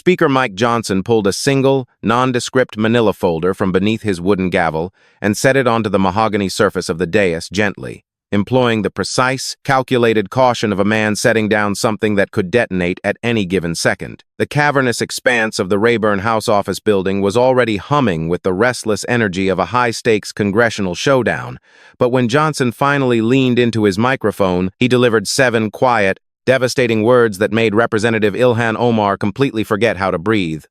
Speaker Mike Johnson pulled a single, nondescript manila folder from beneath his wooden gavel and set it onto the mahogany surface of the dais gently, employing the precise, calculated caution of a man setting down something that could detonate at any given second. The cavernous expanse of the Rayburn House office building was already humming with the restless energy of a high-stakes congressional showdown, but when Johnson finally leaned into his microphone, he delivered 7 quiet, devastating words that made Representative Ilhan Omar completely forget how to breathe.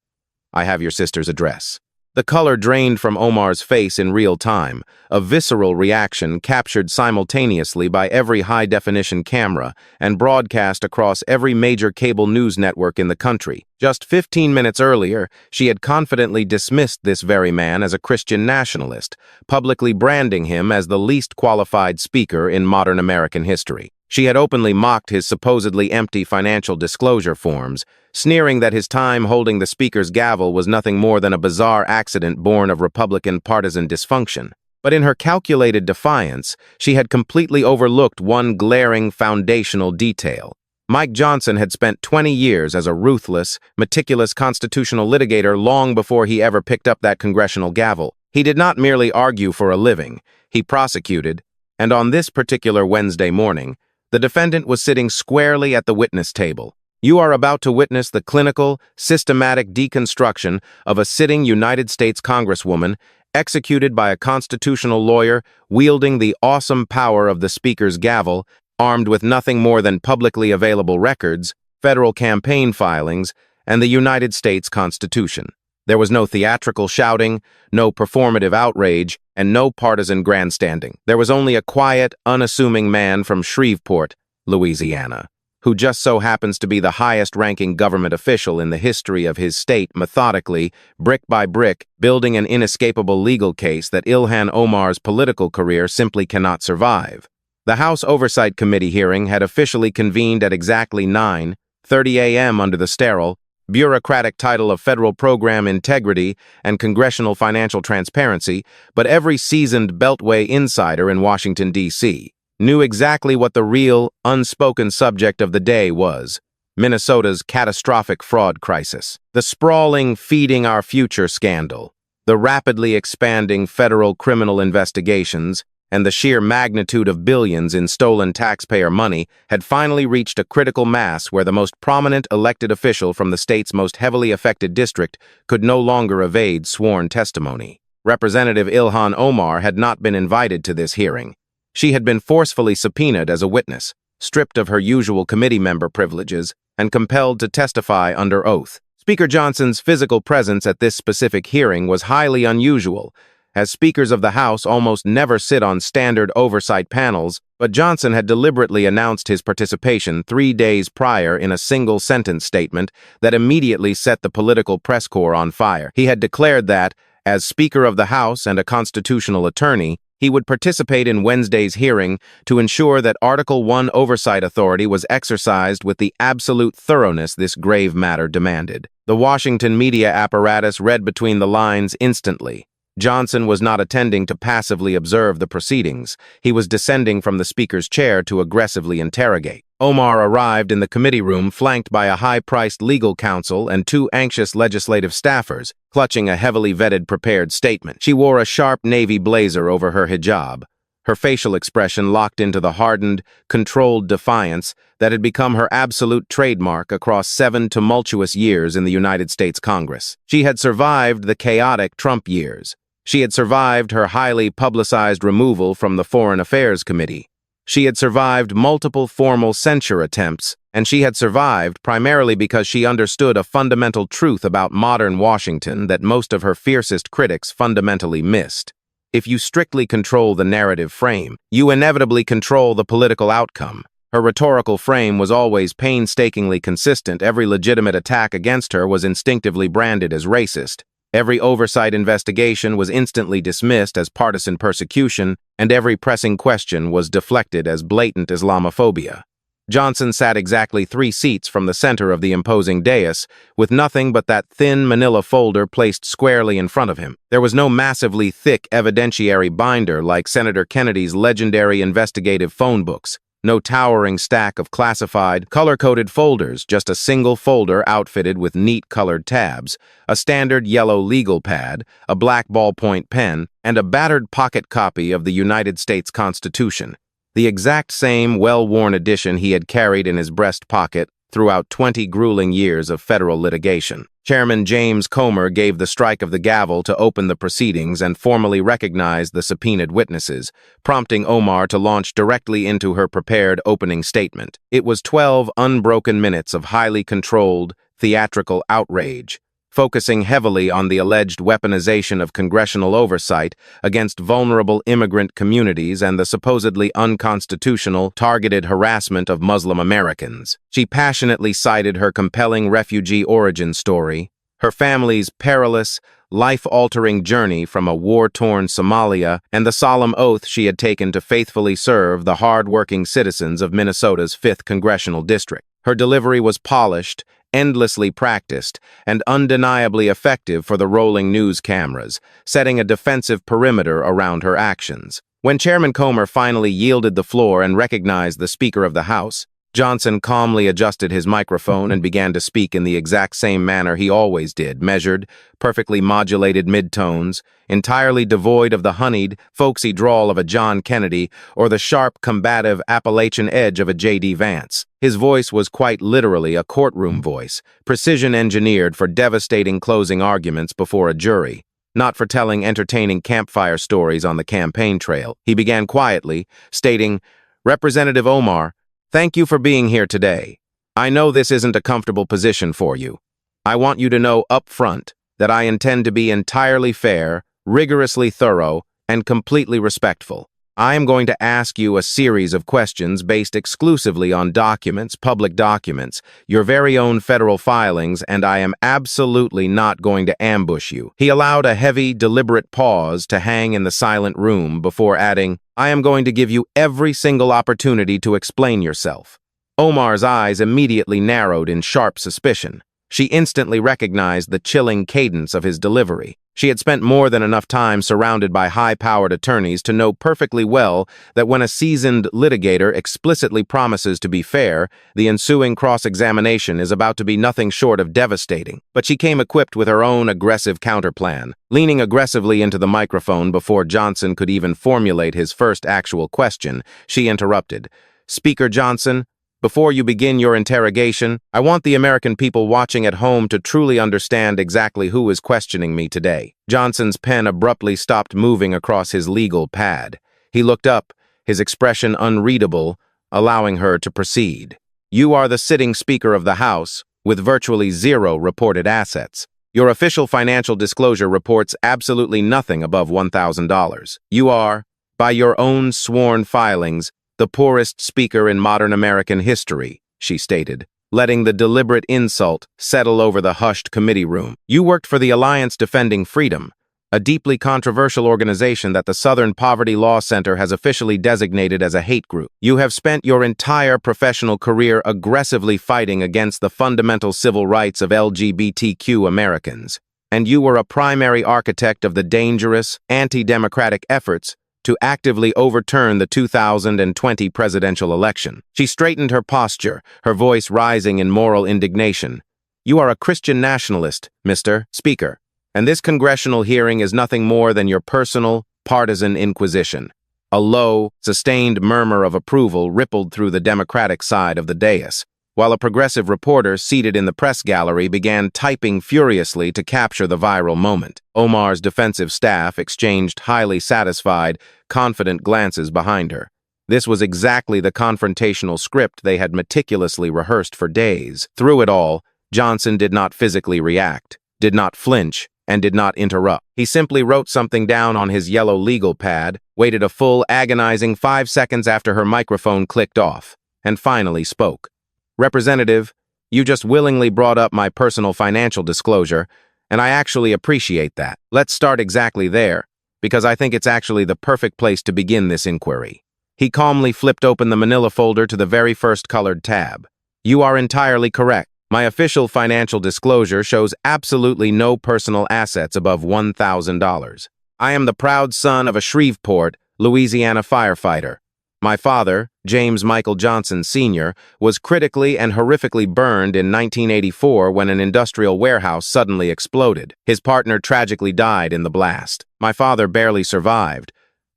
"I have your sister's address." The color drained from Omar's face in real time, a visceral reaction captured simultaneously by every high-definition camera and broadcast across every major cable news network in the country. Just 15 minutes earlier, she had confidently dismissed this very man as a Christian nationalist, publicly branding him as the least qualified speaker in modern American history. She had openly mocked his supposedly empty financial disclosure forms, sneering that his time holding the speaker's gavel was nothing more than a bizarre accident born of Republican partisan dysfunction. But in her calculated defiance, she had completely overlooked one glaring foundational detail. Mike Johnson had spent 20 years as a ruthless, meticulous constitutional litigator long before he ever picked up that congressional gavel. He did not merely argue for a living, he prosecuted, and on this particular Wednesday morning, the defendant was sitting squarely at the witness table. You are about to witness the clinical, systematic deconstruction of a sitting United States Congresswoman executed by a constitutional lawyer wielding the awesome power of the Speaker's gavel, armed with nothing more than publicly available records, federal campaign filings, and the United States Constitution. There was no theatrical shouting, no performative outrage, and no partisan grandstanding. There was only a quiet, unassuming man from Shreveport, Louisiana, who just so happens to be the highest-ranking government official in the history of his state, methodically, brick by brick, building an inescapable legal case that Ilhan Omar's political career simply cannot survive. The House Oversight Committee hearing had officially convened at exactly 9:30 a.m. under the sterile, bureaucratic title of Federal Program Integrity and Congressional Financial Transparency, but every seasoned Beltway insider in Washington, D.C., knew exactly what the real, unspoken subject of the day was: Minnesota's catastrophic fraud crisis, the sprawling Feeding Our Future scandal, the rapidly expanding federal criminal investigations, and the sheer magnitude of billions in stolen taxpayer money had finally reached a critical mass where the most prominent elected official from the state's most heavily affected district could no longer evade sworn testimony. Representative Ilhan Omar had not been invited to this hearing. She had been forcefully subpoenaed as a witness, stripped of her usual committee member privileges, and compelled to testify under oath. Speaker Johnson's physical presence at this specific hearing was highly unusual, as speakers of the House almost never sit on standard oversight panels, but Johnson had deliberately announced his participation 3 days prior in a single-sentence statement that immediately set the political press corps on fire. He had declared that, as Speaker of the House and a constitutional attorney, he would participate in Wednesday's hearing to ensure that Article I oversight authority was exercised with the absolute thoroughness this grave matter demanded. The Washington media apparatus read between the lines instantly. Johnson was not attending to passively observe the proceedings. He was descending from the Speaker's chair to aggressively interrogate. Omar arrived in the committee room flanked by a high-priced legal counsel and 2 anxious legislative staffers, clutching a heavily vetted prepared statement. She wore a sharp navy blazer over her hijab, her facial expression locked into the hardened, controlled defiance that had become her absolute trademark across 7 tumultuous years in the United States Congress. She had survived the chaotic Trump years. She had survived her highly publicized removal from the Foreign Affairs Committee. She had survived multiple formal censure attempts, and she had survived primarily because she understood a fundamental truth about modern Washington that most of her fiercest critics fundamentally missed. If you strictly control the narrative frame, you inevitably control the political outcome. Her rhetorical frame was always painstakingly consistent. Every legitimate attack against her was instinctively branded as racist. Every oversight investigation was instantly dismissed as partisan persecution, and every pressing question was deflected as blatant Islamophobia. Johnson sat exactly 3 seats from the center of the imposing dais, with nothing but that thin manila folder placed squarely in front of him. There was no massively thick evidentiary binder like Senator Kennedy's legendary investigative phone books. No towering stack of classified, color-coded folders, just a single folder outfitted with neat colored tabs, a standard yellow legal pad, a black ballpoint pen, and a battered pocket copy of the United States Constitution. The exact same well-worn edition he had carried in his breast pocket throughout 20 grueling years of federal litigation. Chairman James Comer gave the strike of the gavel to open the proceedings and formally recognized the subpoenaed witnesses, prompting Omar to launch directly into her prepared opening statement. It was 12 unbroken minutes of highly controlled, theatrical outrage, focusing heavily on the alleged weaponization of congressional oversight against vulnerable immigrant communities and the supposedly unconstitutional, targeted harassment of Muslim Americans. She passionately cited her compelling refugee origin story, her family's perilous, life-altering journey from a war-torn Somalia, and the solemn oath she had taken to faithfully serve the hard-working citizens of Minnesota's 5th Congressional District. Her delivery was polished, endlessly practiced, and undeniably effective for the rolling news cameras, setting a defensive perimeter around her actions. When Chairman Comer finally yielded the floor and recognized the Speaker of the House, Johnson calmly adjusted his microphone and began to speak in the exact same manner he always did, measured, perfectly modulated midtones, entirely devoid of the honeyed, folksy drawl of a John Kennedy or the sharp, combative Appalachian edge of a J.D. Vance. His voice was quite literally a courtroom voice, precision-engineered for devastating closing arguments before a jury, not for telling entertaining campfire stories on the campaign trail. He began quietly, stating, "Representative Omar, thank you for being here today. I know this isn't a comfortable position for you. I want you to know up front that I intend to be entirely fair, rigorously thorough, and completely respectful. I am going to ask you a series of questions based exclusively on documents, public documents, your very own federal filings, and I am absolutely not going to ambush you." He allowed a heavy, deliberate pause to hang in the silent room before adding, "I am going to give you every single opportunity to explain yourself." Omar's eyes immediately narrowed in sharp suspicion. She instantly recognized the chilling cadence of his delivery. She had spent more than enough time surrounded by high-powered attorneys to know perfectly well that when a seasoned litigator explicitly promises to be fair, the ensuing cross-examination is about to be nothing short of devastating. But she came equipped with her own aggressive counterplan. Leaning aggressively into the microphone before Johnson could even formulate his first actual question, she interrupted. "Speaker Johnson, before you begin your interrogation, I want the American people watching at home to truly understand exactly who is questioning me today." Johnson's pen abruptly stopped moving across his legal pad. He looked up, his expression unreadable, allowing her to proceed. "You are the sitting Speaker of the House, with virtually zero reported assets. Your official financial disclosure reports absolutely nothing above $1,000. You are, by your own sworn filings, the poorest speaker in modern American history," she stated, letting the deliberate insult settle over the hushed committee room. "You worked for the Alliance Defending Freedom, a deeply controversial organization that the Southern Poverty Law Center has officially designated as a hate group. You have spent your entire professional career aggressively fighting against the fundamental civil rights of LGBTQ Americans, and you were a primary architect of the dangerous, anti-democratic efforts to actively overturn the 2020 presidential election." She straightened her posture, her voice rising in moral indignation. "You are a Christian nationalist, Mr. Speaker, and this congressional hearing is nothing more than your personal, partisan inquisition." A low, sustained murmur of approval rippled through the Democratic side of the dais, while a progressive reporter seated in the press gallery began typing furiously to capture the viral moment. Omar's defensive staff exchanged highly satisfied, confident glances behind her. This was exactly the confrontational script they had meticulously rehearsed for days. Through it all, Johnson did not physically react, did not flinch, and did not interrupt. He simply wrote something down on his yellow legal pad, waited a full, agonizing 5 seconds after her microphone clicked off, and finally spoke. "Representative, you just willingly brought up my personal financial disclosure, and I actually appreciate that. Let's start exactly there, because I think it's actually the perfect place to begin this inquiry." He calmly flipped open the manila folder to the very first colored tab. "You are entirely correct. My official financial disclosure shows absolutely no personal assets above $1,000. I am the proud son of a Shreveport, Louisiana firefighter. My father, James Michael Johnson Sr., was critically and horrifically burned in 1984 when an industrial warehouse suddenly exploded. His partner tragically died in the blast. My father barely survived,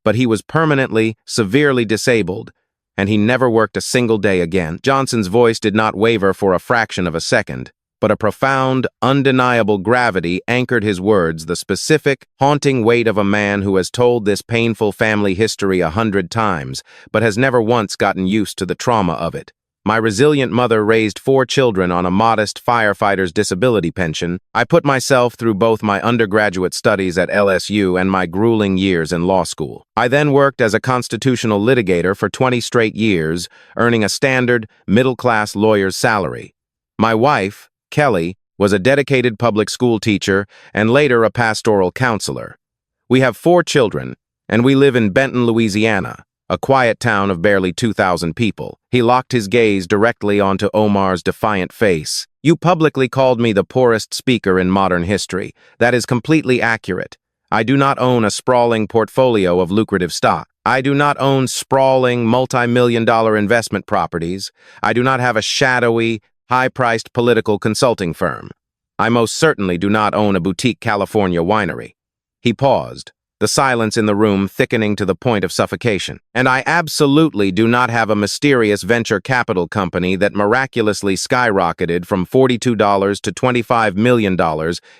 but he was permanently, severely disabled, and he never worked a single day again. Johnson's voice did not waver for a fraction of a second, but a profound, undeniable gravity anchored his words, the specific, haunting weight of a man who has told this painful family history 100 times, but has never once gotten used to the trauma of it. My resilient mother raised 4 children on a modest firefighter's disability pension. I put myself through both my undergraduate studies at LSU and my grueling years in law school. I then worked as a constitutional litigator for 20 straight years, earning a standard, middle-class lawyer's salary. My wife, Kelly, was a dedicated public school teacher and later a pastoral counselor. We have 4 children, and we live in Benton, Louisiana, a quiet town of barely 2,000 people. He locked his gaze directly onto Omar's defiant face. You publicly called me the poorest speaker in modern history. That is completely accurate. I do not own a sprawling portfolio of lucrative stock. I do not own sprawling, multi-million-dollar investment properties. I do not have a shadowy, high-priced political consulting firm. I most certainly do not own a boutique California winery. He paused, the silence in the room thickening to the point of suffocation. And I absolutely do not have a mysterious venture capital company that miraculously skyrocketed from $42 to $25 million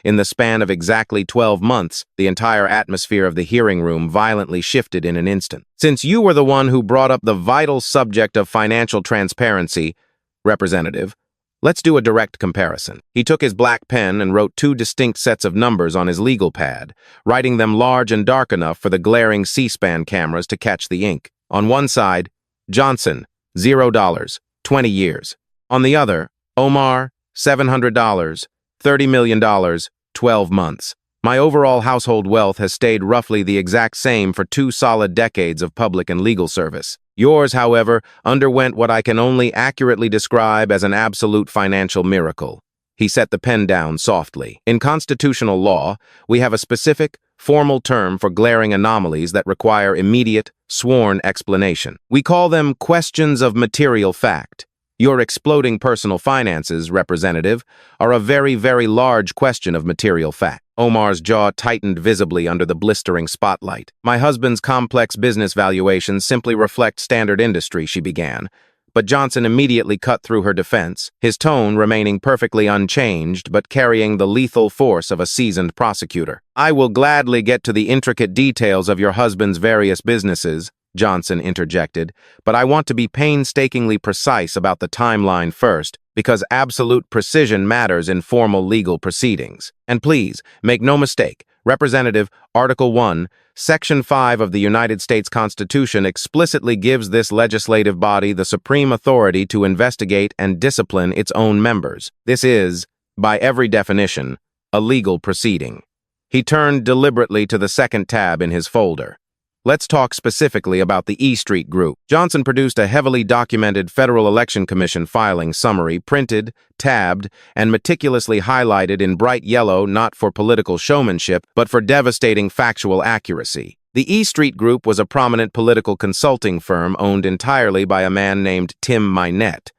in the span of exactly 12 months. The entire atmosphere of the hearing room violently shifted in an instant. Since you were the one who brought up the vital subject of financial transparency, Representative, let's do a direct comparison. He took his black pen and wrote 2 distinct sets of numbers on his legal pad, writing them large and dark enough for the glaring C-SPAN cameras to catch the ink. On one side, Johnson, $0, 20 years. On the other, Omar, $700, $30 million, 12 months. My overall household wealth has stayed roughly the exact same for 2 solid decades of public and legal service. Yours, however, underwent what I can only accurately describe as an absolute financial miracle. He set the pen down softly. In constitutional law, we have a specific, formal term for glaring anomalies that require immediate, sworn explanation. We call them questions of material fact. Your exploding personal finances, Representative, are a very, very large question of material fact. Omar's jaw tightened visibly under the blistering spotlight. My husband's complex business valuations simply reflect standard industry, she began. But Johnson immediately cut through her defense, his tone remaining perfectly unchanged but carrying the lethal force of a seasoned prosecutor. I will gladly get to the intricate details of your husband's various businesses, Johnson interjected, but I want to be painstakingly precise about the timeline first, because absolute precision matters in formal legal proceedings. And please, make no mistake, Representative, Article 1, Section 5 of the United States Constitution explicitly gives this legislative body the supreme authority to investigate and discipline its own members. This is, by every definition, a legal proceeding. He turned deliberately to the second tab in his folder. Let's talk specifically about the E Street Group. Johnson produced a heavily documented Federal Election Commission filing summary, printed, tabbed, and meticulously highlighted in bright yellow not for political showmanship, but for devastating factual accuracy. The E Street Group was a prominent political consulting firm owned entirely by a man named Tim Mynett.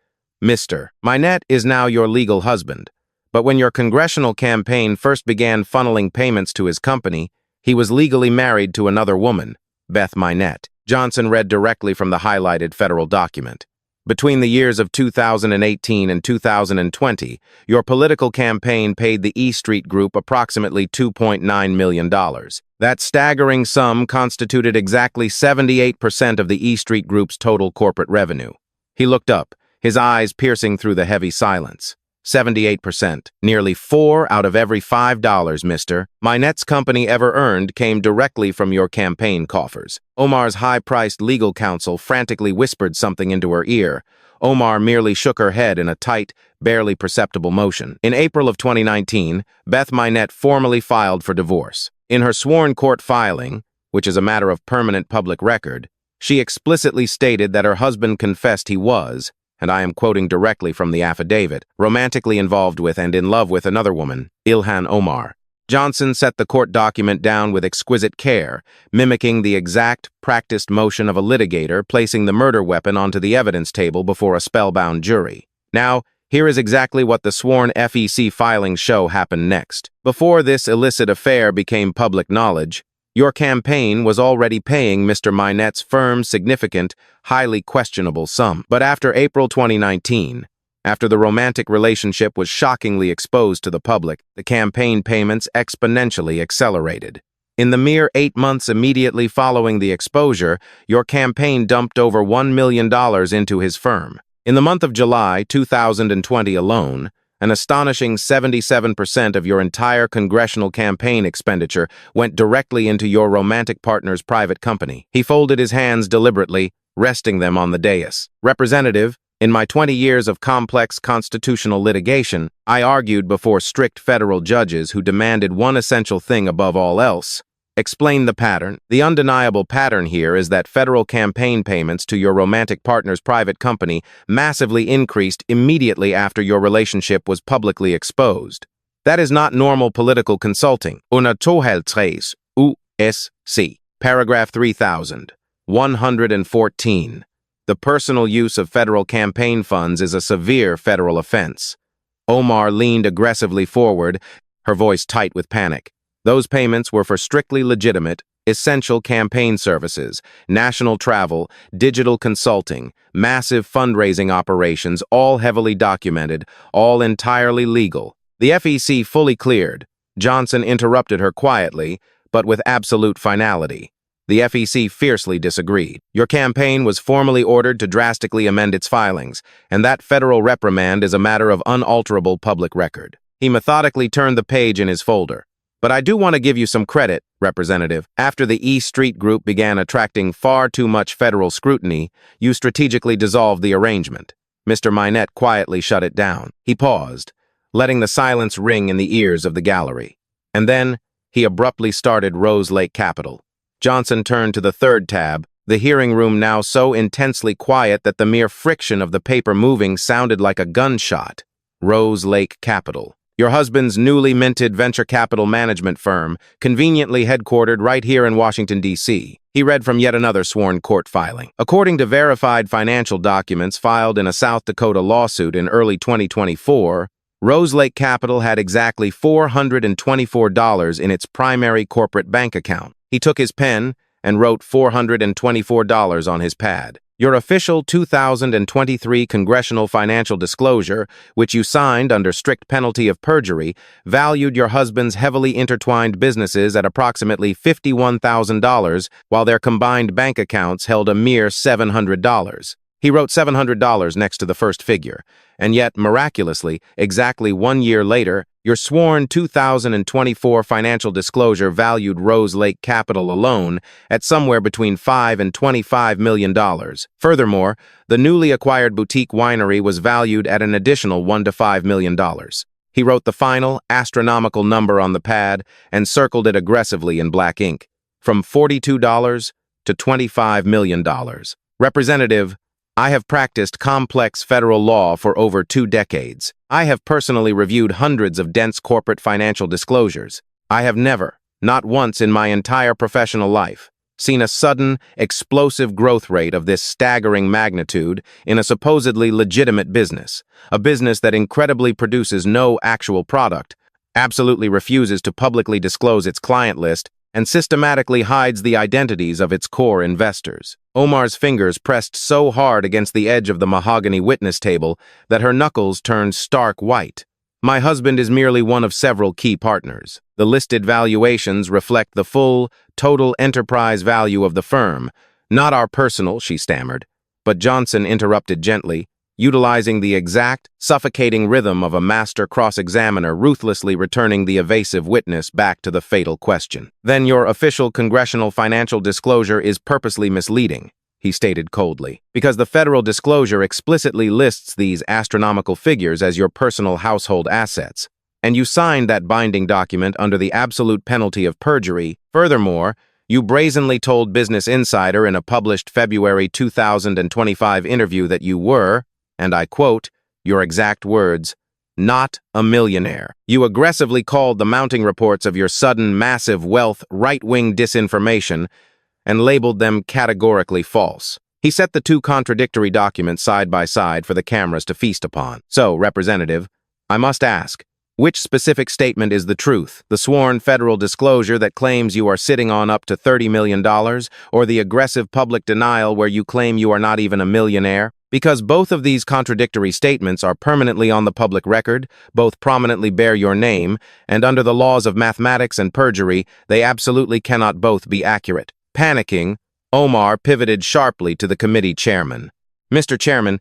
Mr. Mynett is now your legal husband, but when your congressional campaign first began funneling payments to his company, he was legally married to another woman, Beth Mynett. Johnson read directly from the highlighted federal document. Between the years of 2018 and 2020, your political campaign paid the E Street Group approximately $2.9 million. That staggering sum constituted exactly 78% of the E Street Group's total corporate revenue. He looked up, his eyes piercing through the heavy silence. 78%. Nearly 4 out of every $5, mister, Mynett's company ever earned came directly from your campaign coffers. Omar's high-priced legal counsel frantically whispered something into her ear. Omar merely shook her head in a tight, barely perceptible motion. In April of 2019, Beth Mynett formally filed for divorce. In her sworn court filing, which is a matter of permanent public record, she explicitly stated that her husband confessed he was, and I am quoting directly from the affidavit, romantically involved with and in love with another woman, Ilhan Omar. Johnson set the court document down with exquisite care, mimicking the exact, practiced motion of a litigator placing the murder weapon onto the evidence table before a spellbound jury. Now, here is exactly what the sworn FEC filings show happened next. Before this illicit affair became public knowledge, your campaign was already paying Mr. Mynett's firm significant, highly questionable sum. But after April 2019, after the romantic relationship was shockingly exposed to the public, the campaign payments exponentially accelerated. In the mere 8 months immediately following the exposure, your campaign dumped over $1 million into his firm. In the month of July 2020 alone, an astonishing 77% of your entire congressional campaign expenditure went directly into your romantic partner's private company. He folded his hands deliberately, resting them on the dais. Representative, in my 20 years of complex constitutional litigation, I argued before strict federal judges who demanded one essential thing above all else. Explain the pattern. The undeniable pattern here is that federal campaign payments to your romantic partner's private company massively increased immediately after your relationship was publicly exposed. That is not normal political consulting. Una toheltres, USC. Paragraph 3114. The personal use of federal campaign funds is a severe federal offense. Omar leaned aggressively forward, her voice tight with panic. Those payments were for strictly legitimate, essential campaign services, national travel, digital consulting, massive fundraising operations, all heavily documented, all entirely legal. The FEC fully cleared. Johnson interrupted her quietly, but with absolute finality. The FEC fiercely disagreed. Your campaign was formally ordered to drastically amend its filings, and that federal reprimand is a matter of unalterable public record. He methodically turned the page in his folder. But I do want to give you some credit, Representative. After the E Street Group began attracting far too much federal scrutiny, you strategically dissolved the arrangement. Mr. Mynett quietly shut it down. He paused, letting the silence ring in the ears of the gallery. And then, he abruptly started Rose Lake Capital. Johnson turned to the third tab, the hearing room now so intensely quiet that the mere friction of the paper moving sounded like a gunshot. Rose Lake Capital. Your husband's newly minted venture capital management firm, conveniently headquartered right here in Washington, D.C. He read from yet another sworn court filing. According to verified financial documents filed in a South Dakota lawsuit in early 2024, Rose Lake Capital had exactly $424 in its primary corporate bank account. He took his pen and wrote $424 on his pad. Your official 2023 Congressional Financial Disclosure, which you signed under strict penalty of perjury, valued your husband's heavily intertwined businesses at approximately $51,000, while their combined bank accounts held a mere $700. He wrote $700 next to the first figure, and yet, miraculously, exactly 1 year later, your sworn 2024 financial disclosure valued Rose Lake Capital alone at somewhere between $5 and $25 million. Furthermore, the newly acquired boutique winery was valued at an additional $1 to $5 million. He wrote the final, astronomical number on the pad and circled it aggressively in black ink, from $42 to $25 million. Representative, I have practiced complex federal law for over 2 decades. I have personally reviewed hundreds of dense corporate financial disclosures. I have never, not once in my entire professional life, seen a sudden, explosive growth rate of this staggering magnitude in a supposedly legitimate business, a business that incredibly produces no actual product, absolutely refuses to publicly disclose its client list, and systematically hides the identities of its core investors. Omar's fingers pressed so hard against the edge of the mahogany witness table that her knuckles turned stark white. My husband is merely one of several key partners. The listed valuations reflect the full, total enterprise value of the firm, not our personal, she stammered. But Johnson interrupted gently, utilizing the exact, suffocating rhythm of a master cross-examiner ruthlessly returning the evasive witness back to the fatal question. Then your official congressional financial disclosure is purposely misleading, he stated coldly, because the federal disclosure explicitly lists these astronomical figures as your personal household assets, and you signed that binding document under the absolute penalty of perjury. Furthermore, you brazenly told Business Insider in a published February 2025 interview that you were, and I quote, your exact words, not a millionaire. You aggressively called the mounting reports of your sudden massive wealth right-wing disinformation and labeled them categorically false. He set the two contradictory documents side by side for the cameras to feast upon. So, Representative, I must ask, which specific statement is the truth? The sworn federal disclosure that claims you are sitting on up to $30 million, or the aggressive public denial where you claim you are not even a millionaire? Because both of these contradictory statements are permanently on the public record, both prominently bear your name, and under the laws of mathematics and perjury, they absolutely cannot both be accurate. Panicking, Omar pivoted sharply to the committee chairman. Mr. Chairman,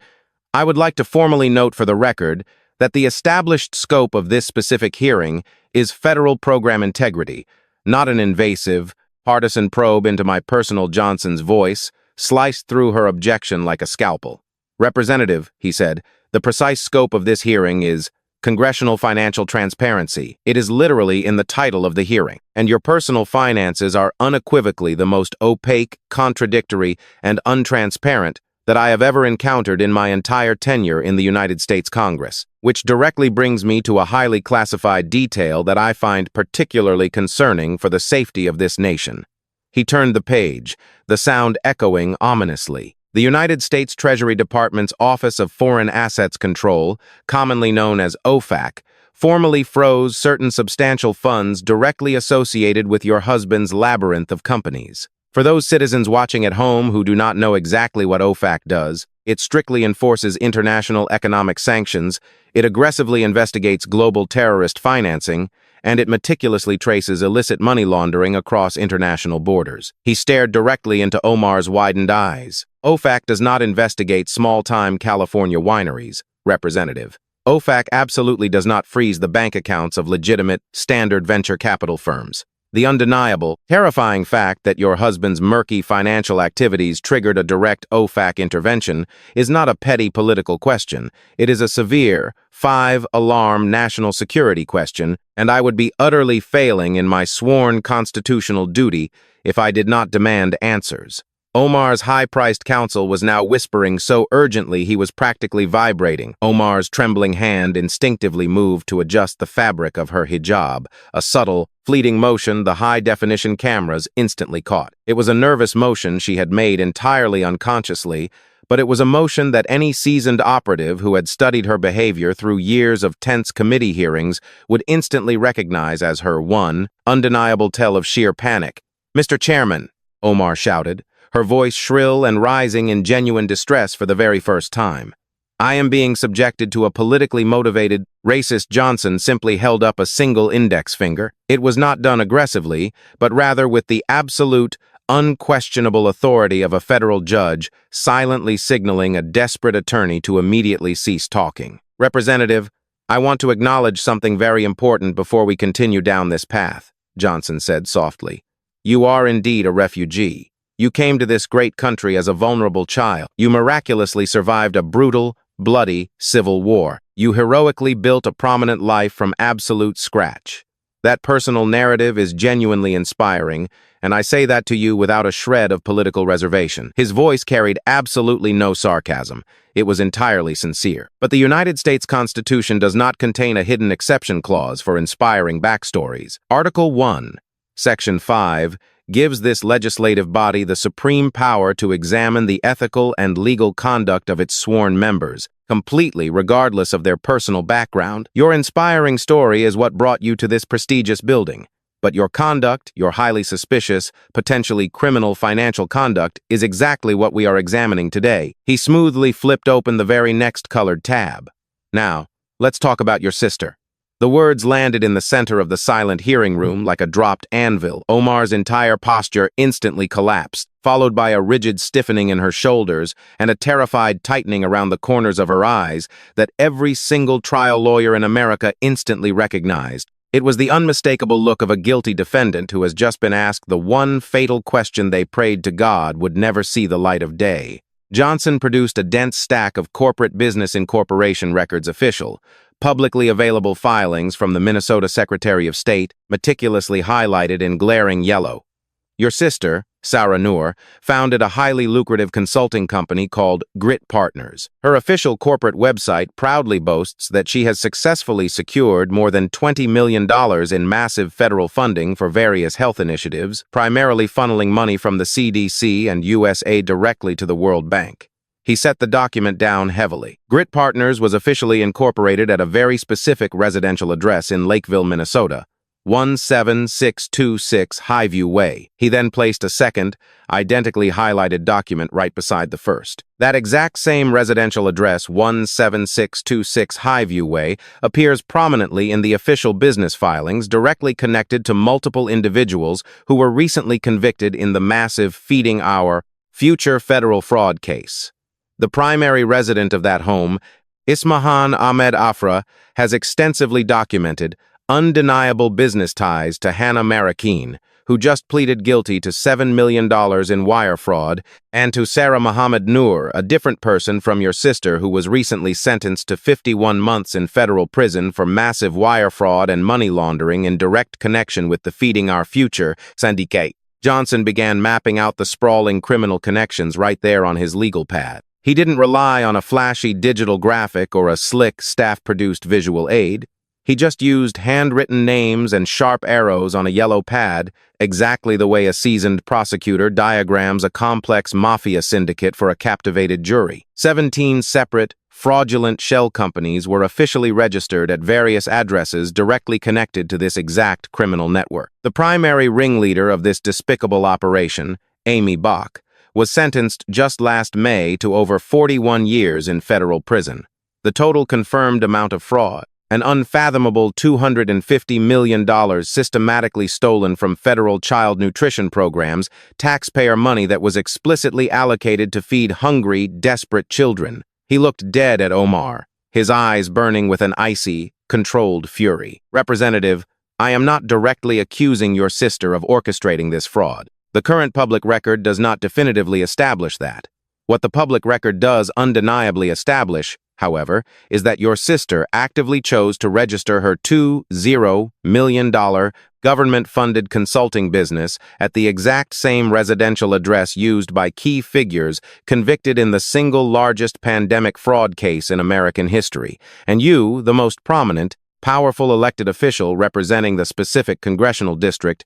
I would like to formally note for the record that the established scope of this specific hearing is federal program integrity, not an invasive, partisan probe into my personal Johnson's voice, sliced through her objection like a scalpel. Representative, he said, the precise scope of this hearing is congressional financial transparency. It is literally in the title of the hearing, and your personal finances are unequivocally the most opaque, contradictory, and untransparent that I have ever encountered in my entire tenure in the United States Congress, which directly brings me to a highly classified detail that I find particularly concerning for the safety of this nation. He turned the page, the sound echoing ominously. The United States Treasury Department's Office of Foreign Assets Control, commonly known as OFAC, formally froze certain substantial funds directly associated with your husband's labyrinth of companies. For those citizens watching at home who do not know exactly what OFAC does, it strictly enforces international economic sanctions, it aggressively investigates global terrorist financing, and it meticulously traces illicit money laundering across international borders. He stared directly into Omar's widened eyes. OFAC does not investigate small-time California wineries, Representative. OFAC absolutely does not freeze the bank accounts of legitimate, standard venture capital firms. The undeniable, terrifying fact that your husband's murky financial activities triggered a direct OFAC intervention is not a petty political question. It is a severe, five-alarm national security question, and I would be utterly failing in my sworn constitutional duty if I did not demand answers. Omar's high-priced counsel was now whispering so urgently he was practically vibrating. Omar's trembling hand instinctively moved to adjust the fabric of her hijab, a subtle, fleeting motion the high-definition cameras instantly caught. It was a nervous motion she had made entirely unconsciously, but it was a motion that any seasoned operative who had studied her behavior through years of tense committee hearings would instantly recognize as her one, undeniable tell of sheer panic. "Mr. Chairman," Omar shouted, her voice shrill and rising in genuine distress for the very first time. "I am being subjected to a politically motivated, racist." Johnson simply held up a single index finger. It was not done aggressively, but rather with the absolute, unquestionable authority of a federal judge, silently signaling a desperate attorney to immediately cease talking. "Representative, I want to acknowledge something very important before we continue down this path," Johnson said softly. "You are indeed a refugee. You came to this great country as a vulnerable child. You miraculously survived a brutal, bloody civil war. You heroically built a prominent life from absolute scratch. That personal narrative is genuinely inspiring, and I say that to you without a shred of political reservation." His voice carried absolutely no sarcasm. It was entirely sincere. But the United States Constitution does not contain a hidden exception clause for inspiring backstories. Article 1, Section 5, gives this legislative body the supreme power to examine the ethical and legal conduct of its sworn members, completely regardless of their personal background. Your inspiring story is what brought you to this prestigious building. But your conduct, your highly suspicious, potentially criminal financial conduct, is exactly what we are examining today. He smoothly flipped open the very next colored tab. "Now, let's talk about your sister." The words landed in the center of the silent hearing room like a dropped anvil. Omar's entire posture instantly collapsed, followed by a rigid stiffening in her shoulders and a terrified tightening around the corners of her eyes that every single trial lawyer in America instantly recognized. It was the unmistakable look of a guilty defendant who has just been asked the one fatal question they prayed to God would never see the light of day. Johnson produced a dense stack of corporate business incorporation records official, publicly available filings from the Minnesota Secretary of State, meticulously highlighted in glaring yellow. "Your sister," Sarah Noor, founded a highly lucrative consulting company called Grit Partners. Her official corporate website proudly boasts that she has successfully secured more than $20 million in massive federal funding for various health initiatives, primarily funneling money from the CDC and USA directly to the World Bank. He set the document down heavily. Grit Partners was officially incorporated at a very specific residential address in Lakeville, Minnesota, 17626 Highview Way. He then placed a second, identically highlighted document right beside the first. That exact same residential address, 17626 Highview Way, appears prominently in the official business filings directly connected to multiple individuals who were recently convicted in the massive Feeding Our Future federal fraud case. The primary resident of that home, Ismahan Ahmed Afra, has extensively documented undeniable business ties to Hannah Marakeen, who just pleaded guilty to $7 million in wire fraud, and to Sarah Muhammad Noor, a different person from your sister who was recently sentenced to 51 months in federal prison for massive wire fraud and money laundering in direct connection with the Feeding Our Future syndicate. Johnson began mapping out the sprawling criminal connections right there on his legal pad. He didn't rely on a flashy digital graphic or a slick, staff-produced visual aid. He just used handwritten names and sharp arrows on a yellow pad, exactly the way a seasoned prosecutor diagrams a complex mafia syndicate for a captivated jury. 17 separate, fraudulent shell companies were officially registered at various addresses directly connected to this exact criminal network. The primary ringleader of this despicable operation, Amy Bach, was sentenced just last May to over 41 years in federal prison. The total confirmed amount of fraud, an unfathomable $250 million systematically stolen from federal child nutrition programs, taxpayer money that was explicitly allocated to feed hungry, desperate children. He looked dead at Omar, his eyes burning with an icy, controlled fury. Representative, I am not directly accusing your sister of orchestrating this fraud. The current public record does not definitively establish that. What the public record does undeniably establish, however, is that your sister actively chose to register her $20 million government-funded consulting business at the exact same residential address used by key figures convicted in the single largest pandemic fraud case in American history, and you, the most prominent, powerful elected official representing the specific congressional district,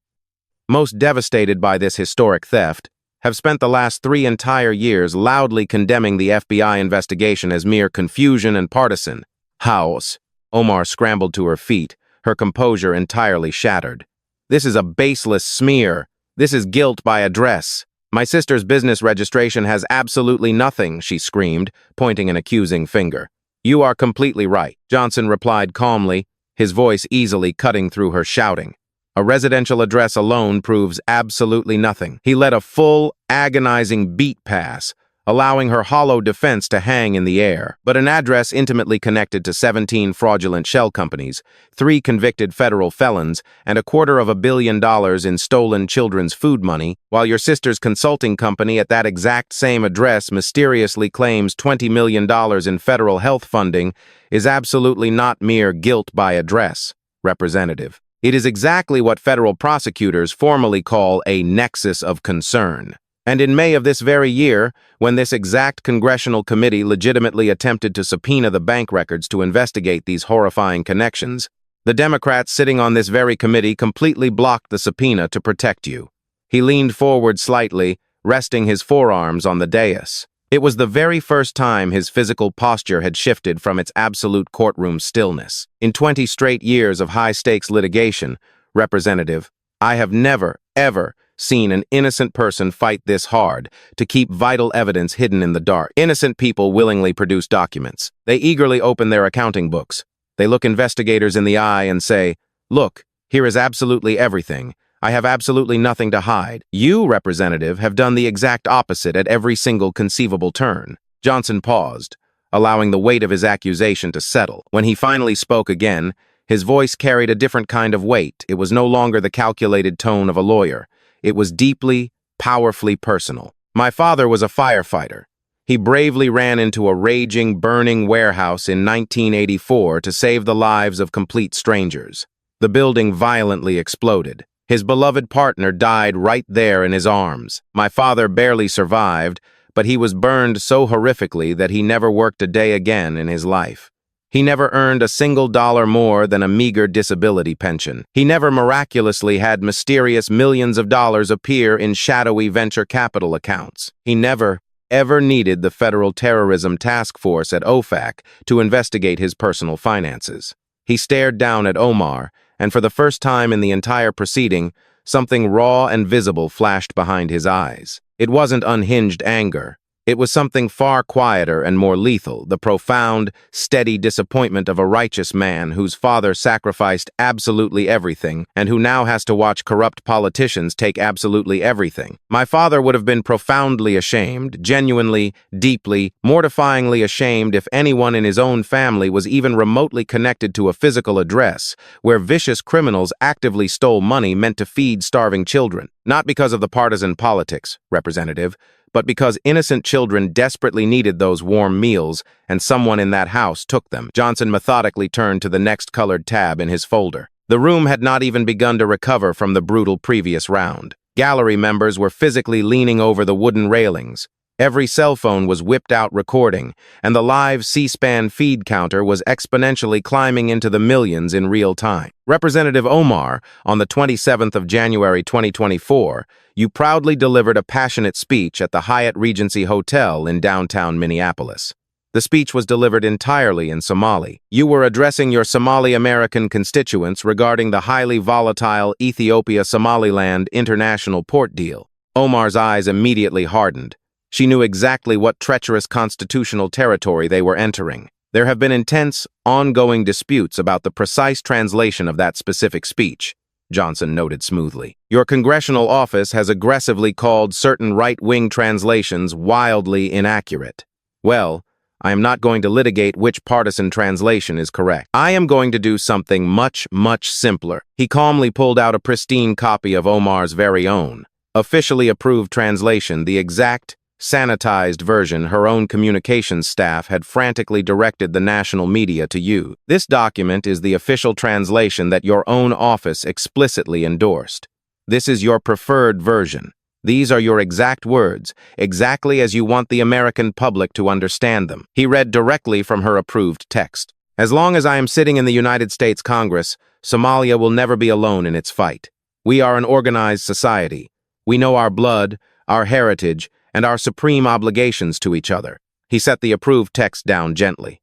most devastated by this historic theft, have spent the last 3 entire years loudly condemning the FBI investigation as mere confusion and partisan. House. Omar scrambled to her feet, her composure entirely shattered. This is a baseless smear. This is guilt by address. My sister's business registration has absolutely nothing, she screamed, pointing an accusing finger. You are completely right, Johnson replied calmly, his voice easily cutting through her shouting. A residential address alone proves absolutely nothing. He let a full, agonizing beat pass, allowing her hollow defense to hang in the air. But an address intimately connected to 17 fraudulent shell companies, 3 convicted federal felons, and $250 million in stolen children's food money, while your sister's consulting company at that exact same address mysteriously claims $20 million in federal health funding, is absolutely not mere guilt by address, Representative. It is exactly what federal prosecutors formally call a nexus of concern. And in May of this very year, when this exact congressional committee legitimately attempted to subpoena the bank records to investigate these horrifying connections, the Democrats sitting on this very committee completely blocked the subpoena to protect you. He leaned forward slightly, resting his forearms on the dais. It was the very first time his physical posture had shifted from its absolute courtroom stillness. In 20 straight years of high-stakes litigation, Representative, I have never, ever seen an innocent person fight this hard to keep vital evidence hidden in the dark. Innocent people willingly produce documents. They eagerly open their accounting books. They look investigators in the eye and say, "Look, here is absolutely everything. I have absolutely nothing to hide." You, Representative, have done the exact opposite at every single conceivable turn. Johnson paused, allowing the weight of his accusation to settle. When he finally spoke again, his voice carried a different kind of weight. It was no longer the calculated tone of a lawyer. It was deeply, powerfully personal. My father was a firefighter. He bravely ran into a raging, burning warehouse in 1984 to save the lives of complete strangers. The building violently exploded. His beloved partner died right there in his arms. My father barely survived, but he was burned so horrifically that he never worked a day again in his life. He never earned a single dollar more than a meager disability pension. He never miraculously had mysterious millions of dollars appear in shadowy venture capital accounts. He never, ever needed the Federal Terrorism Task Force at OFAC to investigate his personal finances. He stared down at Omar, and for the first time in the entire proceeding, something raw and visible flashed behind his eyes. It wasn't unhinged anger. It was something far quieter and more lethal, the profound, steady disappointment of a righteous man whose father sacrificed absolutely everything and who now has to watch corrupt politicians take absolutely everything. My father would have been profoundly ashamed, genuinely, deeply, mortifyingly ashamed if anyone in his own family was even remotely connected to a physical address where vicious criminals actively stole money meant to feed starving children. Not because of the partisan politics, Representative, but because innocent children desperately needed those warm meals, and someone in that house took them. Johnson methodically turned to the next colored tab in his folder. The room had not even begun to recover from the brutal previous round. Gallery members were physically leaning over the wooden railings. Every cell phone was whipped out recording, and the live C-SPAN feed counter was exponentially climbing into the millions in real time. Representative Omar, on the 27th of January 2024, you proudly delivered a passionate speech at the Hyatt Regency Hotel in downtown Minneapolis. The speech was delivered entirely in Somali. You were addressing your Somali-American constituents regarding the highly volatile Ethiopia-Somaliland international port deal. Omar's eyes immediately hardened. She knew exactly what treacherous constitutional territory they were entering. There have been intense, ongoing disputes about the precise translation of that specific speech, Johnson noted smoothly. Your congressional office has aggressively called certain right-wing translations wildly inaccurate. Well, I am not going to litigate which partisan translation is correct. I am going to do something much, much simpler. He calmly pulled out a pristine copy of Omar's very own, officially approved translation, the exact, sanitized version her own communications staff had frantically directed the national media to use. This document is the official translation that your own office explicitly endorsed. This is your preferred version. These are your exact words, exactly as you want the American public to understand them. He read directly from her approved text. As long as I am sitting in the United States Congress, Somalia will never be alone in its fight. We are an organized society. We know our blood, our heritage, and our supreme obligations to each other. He set the approved text down gently.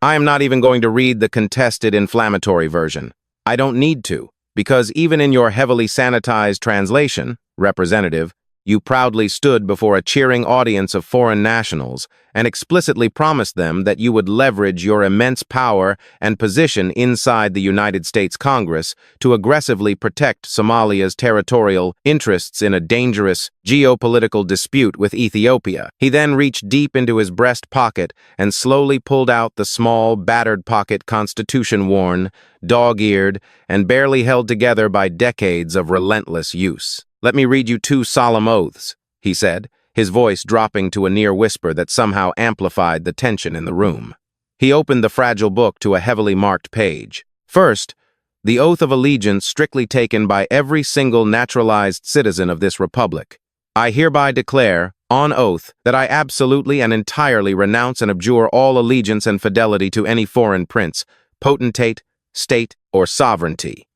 I am not even going to read the contested inflammatory version. I don't need to, because even in your heavily sanitized translation, Representative, you proudly stood before a cheering audience of foreign nationals and explicitly promised them that you would leverage your immense power and position inside the United States Congress to aggressively protect Somalia's territorial interests in a dangerous geopolitical dispute with Ethiopia. He then reached deep into his breast pocket and slowly pulled out the small, battered pocket Constitution-worn, dog-eared, and barely held together by decades of relentless use. Let me read you 2 solemn oaths, he said, his voice dropping to a near whisper that somehow amplified the tension in the room. He opened the fragile book to a heavily marked page. First, the oath of allegiance strictly taken by every single naturalized citizen of this republic. I hereby declare, on oath, that I absolutely and entirely renounce and abjure all allegiance and fidelity to any foreign prince, potentate, state, or sovereignty.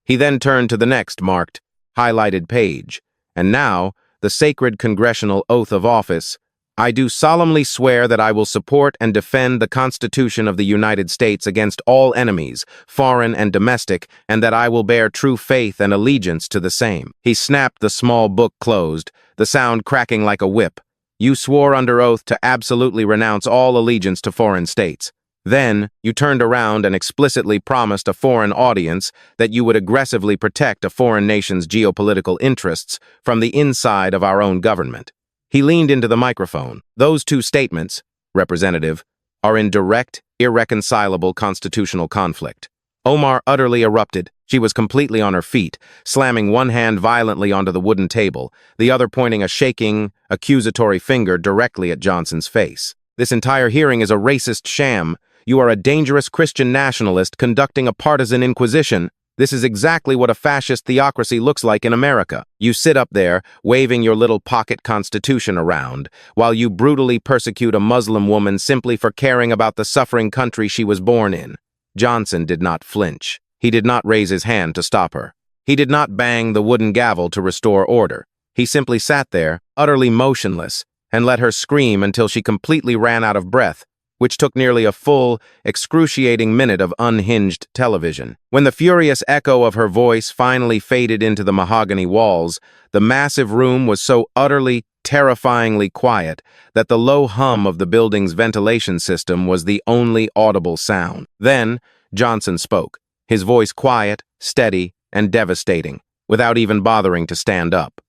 He then turned to the next marked, highlighted page, and now, the sacred congressional oath of office, I do solemnly swear that I will support and defend the Constitution of the United States against all enemies, foreign and domestic, and that I will bear true faith and allegiance to the same. He snapped the small book closed, the sound cracking like a whip. You swore under oath to absolutely renounce all allegiance to foreign states. Then, you turned around and explicitly promised a foreign audience that you would aggressively protect a foreign nation's geopolitical interests from the inside of our own government. He leaned into the microphone. Those 2 statements, Representative, are in direct, irreconcilable constitutional conflict. Omar utterly erupted. She was completely on her feet, slamming one hand violently onto the wooden table, the other pointing a shaking, accusatory finger directly at Johnson's face. This entire hearing is a racist sham. You are a dangerous Christian nationalist conducting a partisan inquisition. This is exactly what a fascist theocracy looks like in America. You sit up there, waving your little pocket constitution around, while you brutally persecute a Muslim woman simply for caring about the suffering country she was born in. Johnson did not flinch. He did not raise his hand to stop her. He did not bang the wooden gavel to restore order. He simply sat there, utterly motionless, and let her scream until she completely ran out of breath, which took nearly a full, excruciating minute of unhinged television. When the furious echo of her voice finally faded into the mahogany walls, the massive room was so utterly, terrifyingly quiet that the low hum of the building's ventilation system was the only audible sound. Then, Johnson spoke, his voice quiet, steady, and devastating, without even bothering to stand up.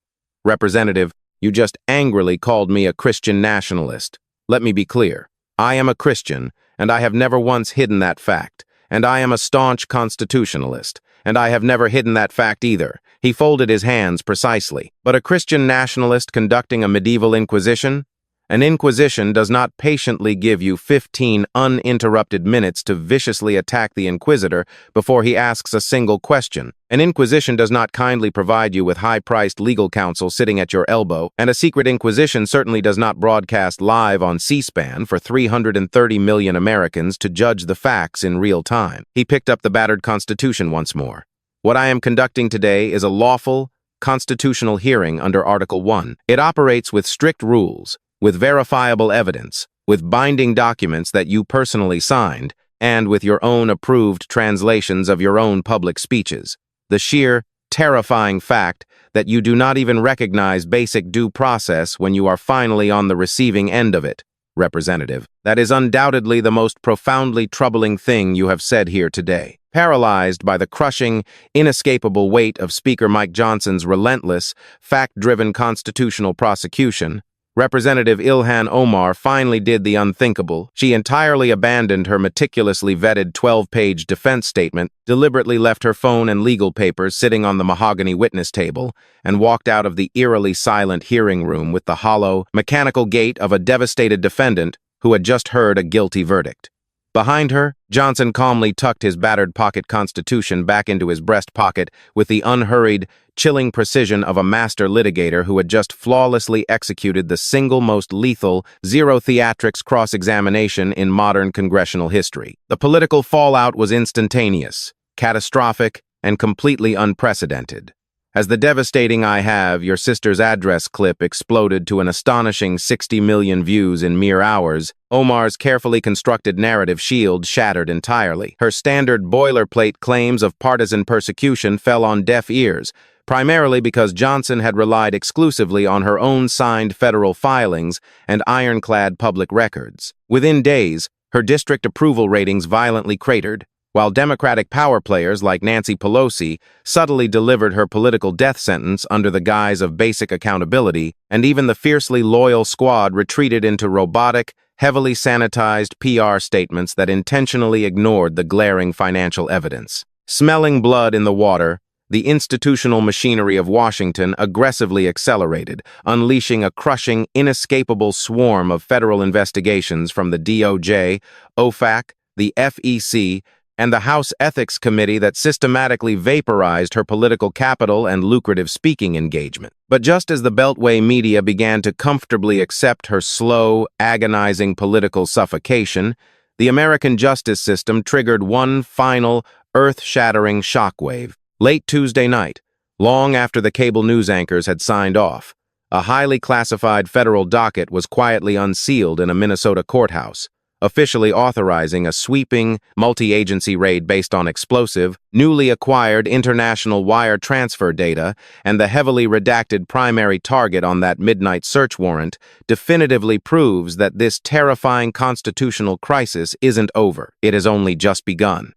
"Representative, you just angrily called me a Christian nationalist. Let me be clear. I am a Christian, and I have never once hidden that fact, and I am a staunch constitutionalist, and I have never hidden that fact either." He folded his hands precisely. But a Christian nationalist conducting a medieval inquisition? An inquisition does not patiently give you 15 uninterrupted minutes to viciously attack the inquisitor before he asks a single question. An inquisition does not kindly provide you with high-priced legal counsel sitting at your elbow, and a secret inquisition certainly does not broadcast live on C-SPAN for 330 million Americans to judge the facts in real time. He picked up the battered Constitution once more. "What I am conducting today is a lawful, constitutional hearing under Article 1. It operates with strict rules, with verifiable evidence, with binding documents that you personally signed, and with your own approved translations of your own public speeches. The sheer, terrifying fact that you do not even recognize basic due process when you are finally on the receiving end of it, Representative. That is undoubtedly the most profoundly troubling thing you have said here today." Paralyzed by the crushing, inescapable weight of Speaker Mike Johnson's relentless, fact-driven constitutional prosecution, Representative Ilhan Omar finally did the unthinkable. She entirely abandoned her meticulously vetted 12-page defense statement, deliberately left her phone and legal papers sitting on the mahogany witness table, and walked out of the eerily silent hearing room with the hollow, mechanical gait of a devastated defendant who had just heard a guilty verdict. Behind her, Johnson calmly tucked his battered pocket constitution back into his breast pocket with the unhurried, chilling precision of a master litigator who had just flawlessly executed the single most lethal, zero-theatrics cross-examination in modern congressional history. The political fallout was instantaneous, catastrophic, and completely unprecedented. As the devastating "I have your sister's address" clip exploded to an astonishing 60 million views in mere hours, Omar's carefully constructed narrative shield shattered entirely. Her standard boilerplate claims of partisan persecution fell on deaf ears, primarily because Johnson had relied exclusively on her own signed federal filings and ironclad public records. Within days, her district approval ratings violently cratered, while Democratic power players like Nancy Pelosi subtly delivered her political death sentence under the guise of basic accountability, and even the fiercely loyal squad retreated into robotic, heavily sanitized PR statements that intentionally ignored the glaring financial evidence. Smelling blood in the water, the institutional machinery of Washington aggressively accelerated, unleashing a crushing, inescapable swarm of federal investigations from the DOJ, OFAC, the FEC, and the House Ethics Committee that systematically vaporized her political capital and lucrative speaking engagement. But just as the Beltway media began to comfortably accept her slow, agonizing political suffocation, the American justice system triggered one final, earth-shattering shockwave. Late Tuesday night, long after the cable news anchors had signed off, a highly classified federal docket was quietly unsealed in a Minnesota courthouse, officially authorizing a sweeping, multi-agency raid based on explosive, newly acquired international wire transfer data, and the heavily redacted primary target on that midnight search warrant definitively proves that this terrifying constitutional crisis isn't over. It has only just begun.